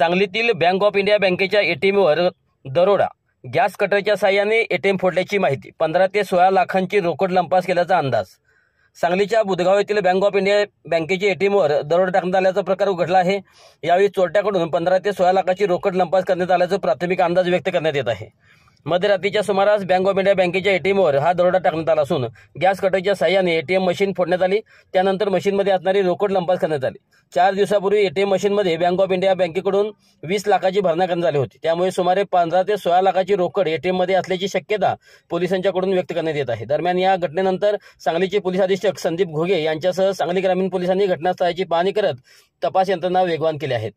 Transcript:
सांगलीतील bank of India बँकेच्या एटीएमवर दरोडा, गॅस कटरच्या साहाय्याने एटीएम फोडल्याची माहिती. 15 ते 16 लाखांची रोकड लंपास केल्याचा अंदाज. सांगलीच्या बुधगाव येथील बँक ऑफ इंडिया बँकेच्या एटीएमवर दरोडा टाकण्यात आल्याचा प्रकार उघडला आहे. यावेळी चोरट्याकडून 15 ते 16 लाखाची रोकड लंपास करण्यात आल्याचा प्राथमिक अंदाज व्यक्त करण्यात येत आहे. मध्यरात्रीच्या सुमारास बँक ऑफ इंडिया बँकेच्या एटीएमवर हा दरोडा टाकण्यात आला असून गॅस कटरच्या साहाय्याने एटीएम मशीन फोडण्यात आली. त्यानंतर मशीनमध्ये असणारी रोकड लंपास करण्यात आली. 4 दिवसापूर्वी एटीएम मशीनमध्ये बँक ऑफ इंडिया बँकेकडून 20 लाखाची भरणा करण्यात आली होती. त्यामुळे सुमारे 15 ते 16 लाखाची रोकड एटीएममध्ये असल्याची शक्यता पोलिसांच्याकडून व्यक्त करण्यात येत आहे. दरम्यान या घटनेनंतर सांगलीचे पोलीस अधीक्षक संदीप घोगे यांच्यासह सांगली ग्रामीण पोलिसांनी घटनास्थळाची पाहणी करत तपास यंत्रणा वेगवान केल्या आहेत.